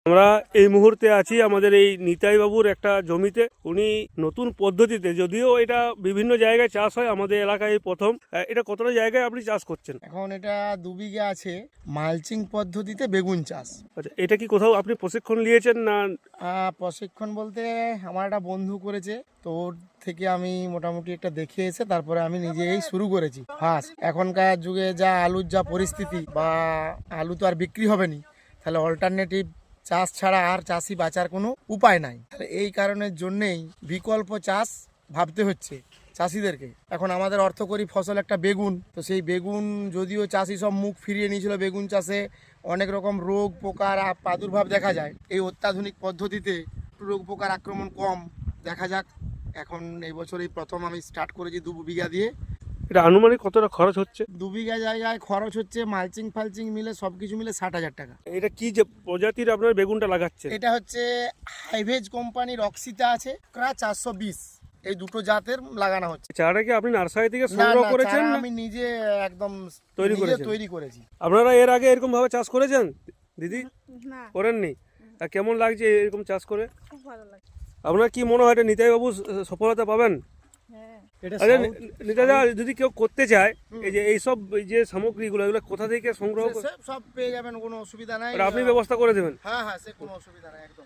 আমরা এই মুহূর্তে আছি আমাদের এই নিতাই বাবুর একটা জমিতে। উনি নতুন পদ্ধতিতে, যদিও এটা বিভিন্ন জায়গায় চাষ হয়, আমাদের এলাকায় এই প্রথম। এটা কতটা জায়গায় আপনি চাষ করছেন? এখন এটা 2 বিঘা আছে, মালচিং পদ্ধতিতে বেগুন চাষ। আচ্ছা, এটা কি কোথাও আপনি প্রশিক্ষণ নিয়েছেন না? প্রশিক্ষণ বলতে আমার একটা বন্ধু করেছে, তো ওর থেকে আমি মোটামুটি একটা দেখে এসে তারপরে আমি নিজেই শুরু করেছি ফার্স্ট। এখনকার যুগে যা আলুর যা পরিস্থিতি, বা আলু তো আর বিক্রি হবে না, তাহলে অল্টারনেটিভ চাষ ছাড়া আর চাষি বাঁচার কোনো উপায় নাই। তাহলে এই কারণের জন্যেই বিকল্প চাষ ভাবতে হচ্ছে চাষিদেরকে। এখন আমাদের অর্থকরী ফসল একটা বেগুন, তো সেই বেগুন যদিও চাষি সব মুখ ফিরিয়ে নিয়েছিল, বেগুন চাষে অনেক রকম রোগ পোকার প্রাদুর্ভাব দেখা যায়। এই অত্যাধুনিক পদ্ধতিতে রোগ পোকার আক্রমণ কম দেখা যাক। এখন এই বছর এই প্রথম আমি স্টার্ট করেছি 2 বিঘা দিয়ে। এটা আনুমানিক কতটা খরচ হচ্ছে? 2 বিঘা জায়গায় খরচ হচ্ছে মালচিং ফালচিং মিলে সবকিছু মিলে 60,000 টাকা। এটা কি যে প্রজাতির আপনার বেগুনটা লাগাচ্ছে? এটা হচ্ছে হাইভেজ কোম্পানির অক্সিতা আছে, 420, এই দুটো জাতের লাগানো হচ্ছে। চারাটা কি আপনি নার্সারি থেকে না সংগ্রহ না, করেছেন চারা না আমি নিজে একদম তৈরি নিজে করেছেন? তৈরি করেছি। আপনারা এর আগে এরকম ভাবে চাষ করেছেন দিদি? না, করেননি? তা কেমন লাগছে এরকম চাষ করে? খুব ভালো লাগে। আপনার কি মনে হয় এটা নিতাই বাবু সফলতা পাবেন? হ্যাঁ, আচ্ছা নিতাইদা, যদি কেউ করতে চায়, এই যে এইসব এই যে সামগ্রীগুলো, এগুলো কোথা থেকে সংগ্রহ করে সব পেয়ে যাবেন, কোনো অসুবিধা নাই। আপনি ব্যবস্থা করে দেবেন? হ্যাঁ হ্যাঁ, সে কোনো অসুবিধা নাই একদম।